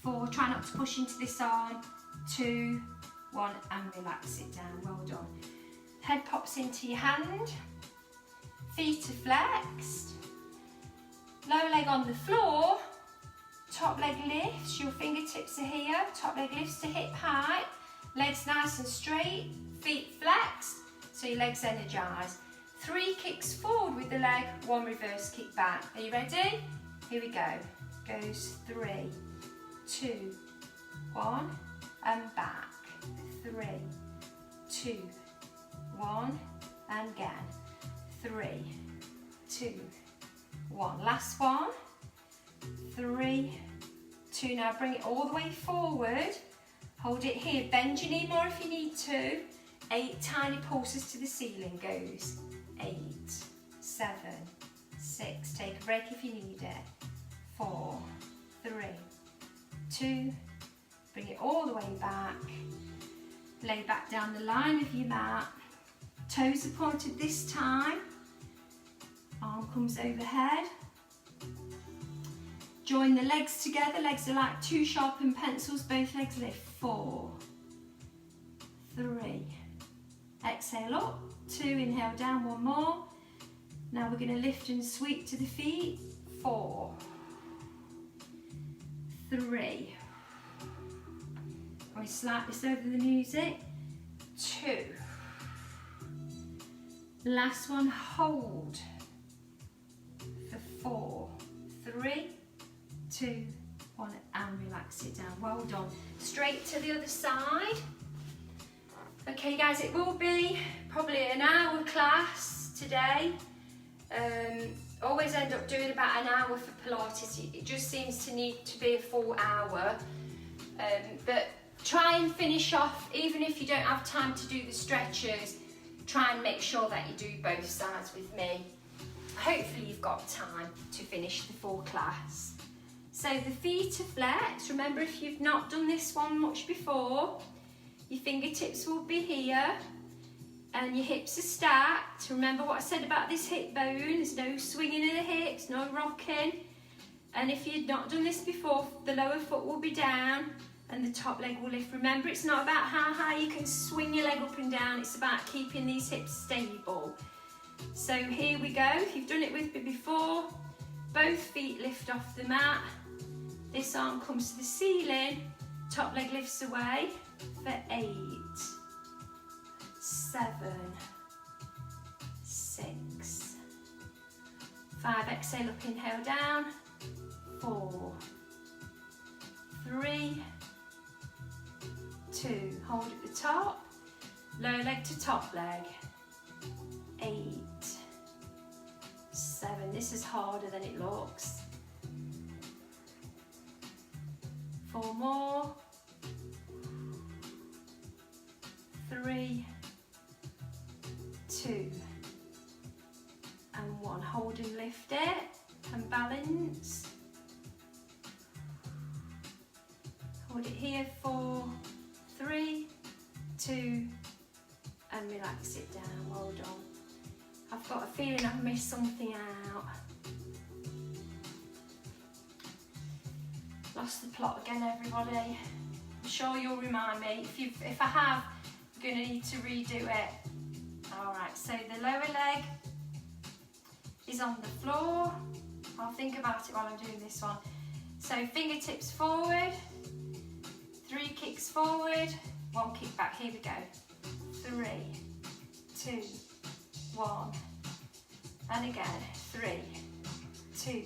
4, try not to push into this arm, 2, 1, and relax it down, well done. Head pops into your hand, feet are flexed, lower leg on the floor, top leg lifts, your fingertips are here, top leg lifts to hip height, legs nice and straight, feet flexed, so your legs energized. 3 kicks forward with the leg, 1 reverse kick back. Are you ready? Here we go. Goes 3, 2, 1, and back. 3, 2, 1, and again. 3, 2, 1. Last one. 3, 2. Now bring it all the way forward. Hold it here. Bend your knee more if you need to. 8 tiny pulses to the ceiling. Goes 8, 7, 6. Take a break if you need it. 4, 3, 2, bring it all the way back, lay back down the line of your mat, toes are pointed this time, arm comes overhead, join the legs together, legs are like 2 sharpened pencils, both legs lift, 4, 3, exhale up, 2, inhale down, 1 more. Now we're going to lift and sweep to the feet, 4, 3, we slightly slow over the music, 2, last one, hold for 4, 3, 2, 1, and relax it down. Well done. Straight to the other side. Okay guys, it will be probably an hour class today. Always end up doing about an hour for Pilates. It just seems to need to be a full hour. But try and finish off, even if you don't have time to do the stretches, try and make sure that you do both sides with me. Hopefully you've got time to finish the full class. So the feet are flexed. Remember, if you've not done this one much before, your fingertips will be here and your hips are stacked. Remember what I said about this hip bone, there's no swinging of the hips, no rocking. And if you've not done this before, the lower foot will be down and the top leg will lift. Remember, it's not about how high you can swing your leg up and down, it's about keeping these hips stable. So here we go. If you've done it with me before, both feet lift off the mat. This arm comes to the ceiling, top leg lifts away for 8, 7, 6, 5, exhale up, inhale down, 4, 3, 2, hold at the top, lower leg to top leg, 8, 7, this is harder than it looks, 4 more, 3, 2, and 1. Hold and lift it and balance. Hold it here, 4, 3, 2, and relax it down. Well done. I've got a feeling I've missed something out. Lost the plot again, everybody. I'm sure you'll remind me. If I have, I'm going to need to redo it. Alright, so the lower leg is on the floor. I'll think about it while I'm doing this one. So fingertips forward, 3 kicks forward, 1 kick back. Here we go. 3, 2, 1. And again, 3, 2,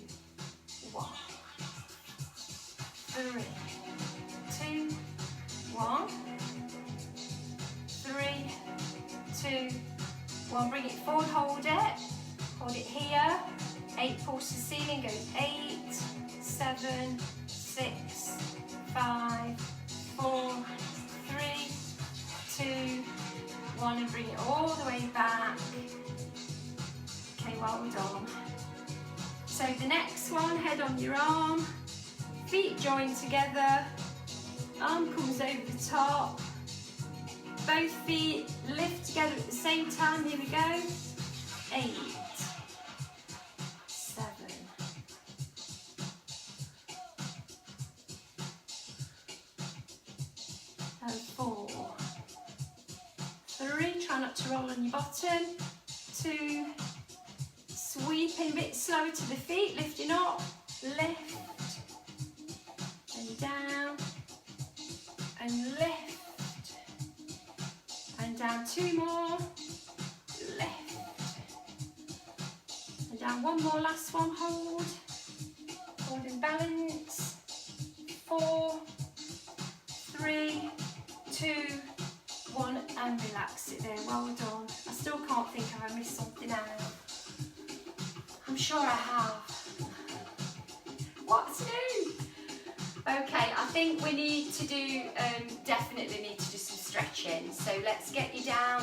1. 3, 2, 1. 3, 2, 1. Bring it forward, hold it. Hold it here. 8 pulls to the ceiling, goes 8, 7, 6, 5, 4, 3, 2, 1, and bring it all the way back. Okay, well done. So the next one, head on your arm, feet joined together, arm comes over the top, both feet lift together at the same time. Here we go. 8, 7, 4, 3, try not to roll on your bottom, 2, sweeping a bit slower to the feet, lifting up, lift, and down, and lift, and down, 2 more, lift, and down, 1 more, last one, hold and balance, 4, 3, 2, 1, and relax it there. Well done. I still can't think if I missed something out. I'm sure I have. What to do? Okay, I think we need to do, definitely need to do some stretching. So let's get you down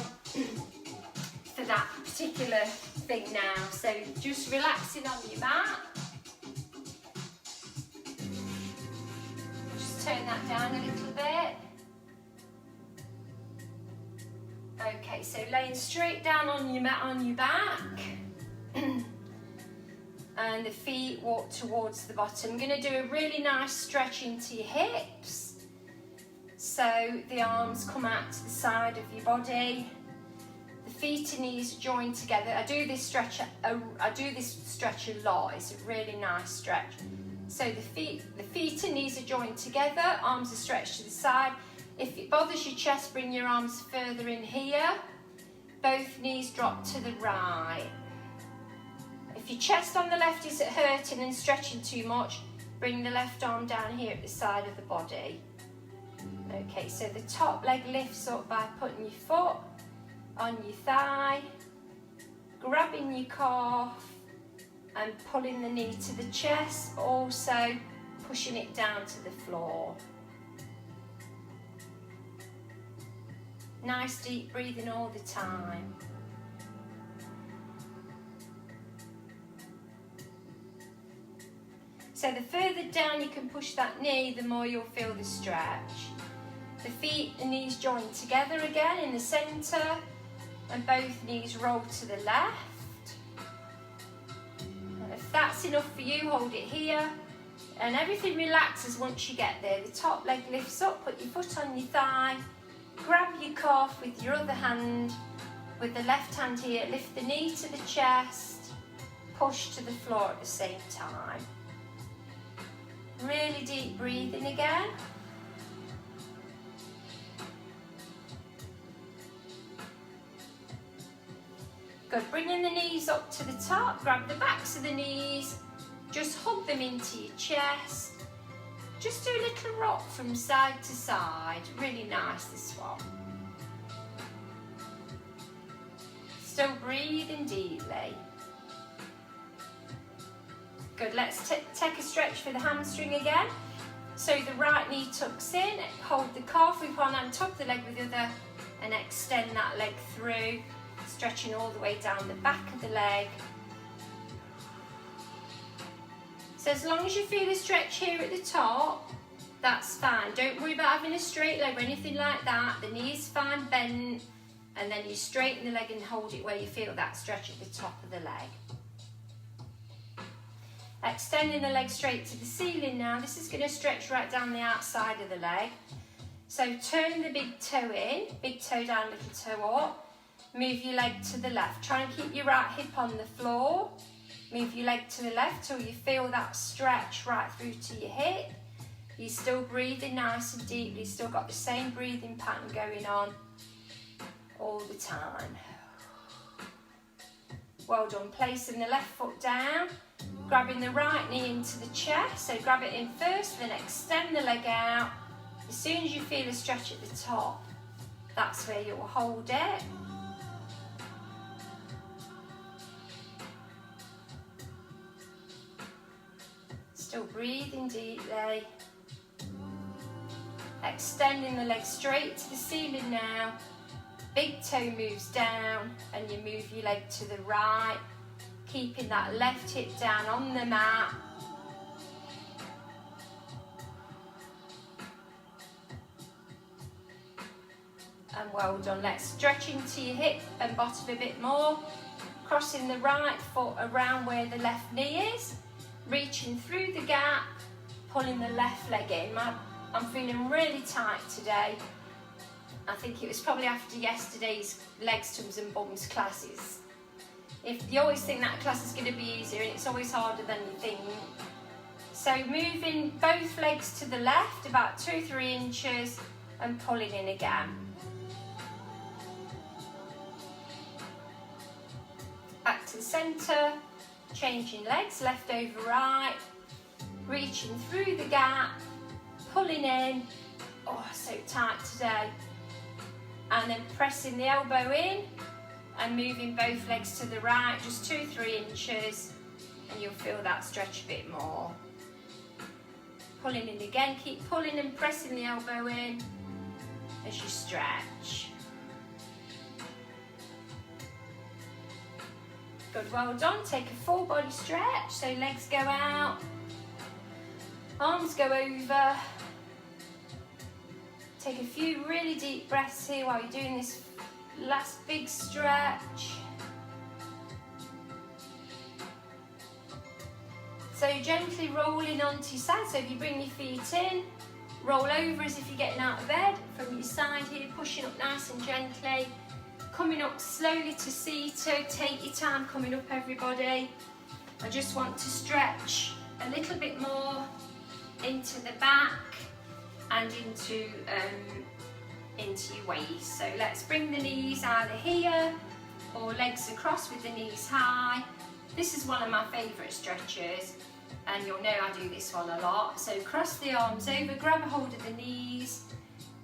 for that particular thing now. So just relaxing on your mat. Just turn that down a little bit. Okay, so laying straight down on your mat on your back. And the feet walk towards the bottom. I'm going to do a really nice stretch into your hips. So the arms come out to the side of your body. The feet and knees are joined together. I do this stretch a lot. It's a really nice stretch. So the feet and knees are joined together, arms are stretched to the side. If it bothers your chest, bring your arms further in here. Both knees drop to the right. If your chest on the left is hurting and stretching too much, bring the left arm down here at the side of the body. Okay, so the top leg lifts up by putting your foot on your thigh, grabbing your calf and pulling the knee to the chest, but also pushing it down to the floor. Nice deep breathing all the time. So the further down you can push that knee, the more you'll feel the stretch. The feet and knees join together again in the centre, and both knees roll to the left. If that's enough for you, hold it here, and everything relaxes once you get there. The top leg lifts up, put your foot on your thigh, grab your calf with your other hand, with the left hand here, lift the knee to the chest, push to the floor at the same time. Really deep breathing again. Good, bringing the knees up to the top, grab the backs of the knees, just hug them into your chest. Just do a little rock from side to side, really nice this one. Still breathing deeply. Good, let's take a stretch for the hamstring again. So the right knee tucks in, hold the calf with one hand, tuck the leg with the other, and extend that leg through, stretching all the way down the back of the leg. So as long as you feel a stretch here at the top, that's fine. Don't worry about having a straight leg or anything like that. The knee is fine, bent, and then you straighten the leg and hold it where you feel that stretch at the top of the leg. Extending the leg straight to the ceiling now. This is going to stretch right down the outside of the leg. So turn the big toe in, big toe down, little toe up. Move your leg to the left. Try and keep your right hip on the floor. Move your leg to the left till you feel that stretch right through to your hip. You're still breathing nice and deeply, still got the same breathing pattern going on all the time. Well done. Placing the left foot down, grabbing the right knee into the chest. So grab it in first, then extend the leg out. As soon as you feel a stretch at the top, that's where you'll hold it. Still breathing deeply. Extending the leg straight to the ceiling now. Big toe moves down and you move your leg to the right, keeping that left hip down on the mat. And well done. Let's stretch into your hip and bottom a bit more. Crossing the right foot around where the left knee is. Reaching through the gap, pulling the left leg in. I'm feeling really tight today. I think it was probably after yesterday's legs, tums and bums classes. If you always think that class is going to be easier, and it's always harder than you think. So moving both legs to the left about 2-3 inches and pulling in again. Back to the centre. Changing legs, left over right, reaching through the gap, pulling in, oh so tight today, and then pressing the elbow in and moving both legs to the right, just 2-3 inches, and you'll feel that stretch a bit more. Pulling in again, keep pulling and pressing the elbow in as you stretch. Good, well done. Take a full body stretch, so legs go out, arms go over. Take a few really deep breaths here while you're doing this last big stretch. So gently rolling onto your side, so if you bring your feet in, roll over as if you're getting out of bed from your side here, pushing up nice and gently. coming up slowly to seated. Take your time coming up, everybody. I just want to stretch a little bit more into the back and into your waist. So let's bring the knees either here or legs across with the knees high. This is one of my favourite stretches, and you'll know I do this one a lot. So cross the arms over, grab a hold of the knees.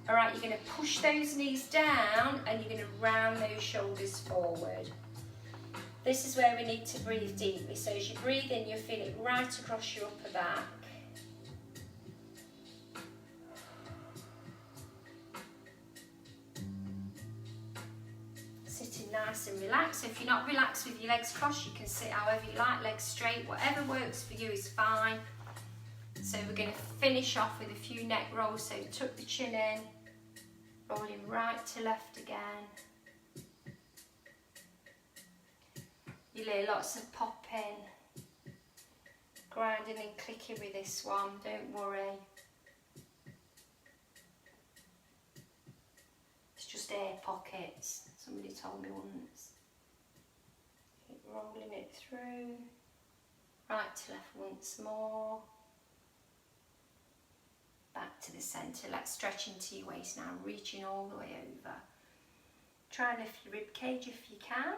All right, you're going to push those knees down and you're going to round those shoulders forward. This is where we need to breathe deeply. So as you breathe in, you'll feel it right across your upper back. Sitting nice and relaxed. So if you're not relaxed with your legs crossed, you can sit however you like, legs straight, whatever works for you is fine. So we're going to finish off with a few neck rolls. So tuck the chin in, rolling right to left again. You'll hear lots of popping, grinding and clicking with this one, don't worry. It's just air pockets, somebody told me once. Keep rolling it through, right to left once more. Back to the centre. Let's stretch into your waist now, reaching all the way over. Try and lift your rib cage if you can.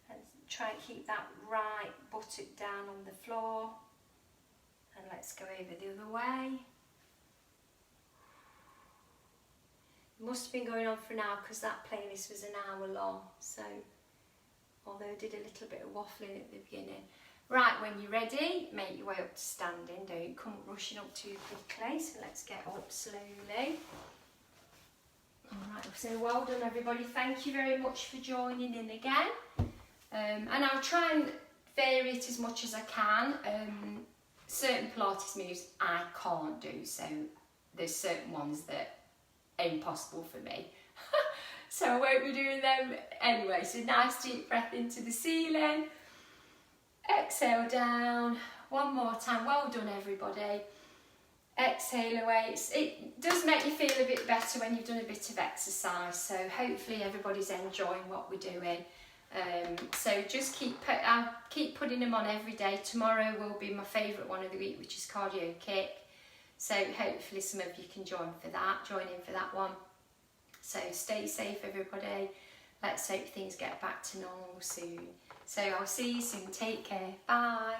And try and keep that right buttock down on the floor. And let's go over the other way. It must have been going on for an hour because that playlist was an hour long. So, although I did a little bit of waffling at the beginning. Right, when you're ready, make your way up to standing. Don't come rushing up too quickly. So let's get up slowly. All right, so well done everybody. Thank you very much for joining in again. And I'll try and vary it as much as I can. Certain Pilates moves I can't do, so there's certain ones that are impossible for me. So I won't be doing them anyway. So nice deep breath into the ceiling. Exhale down, one more time. Well done everybody. Exhale away. It does make you feel a bit better when you've done a bit of exercise, so hopefully everybody's enjoying what we're doing. So just I'll keep putting them on every day. Tomorrow will be my favourite one of the week, which is cardio kick. So hopefully some of you can join in for that one. So stay safe everybody. Let's hope things get back to normal soon. So I'll see you soon. Take care. Bye.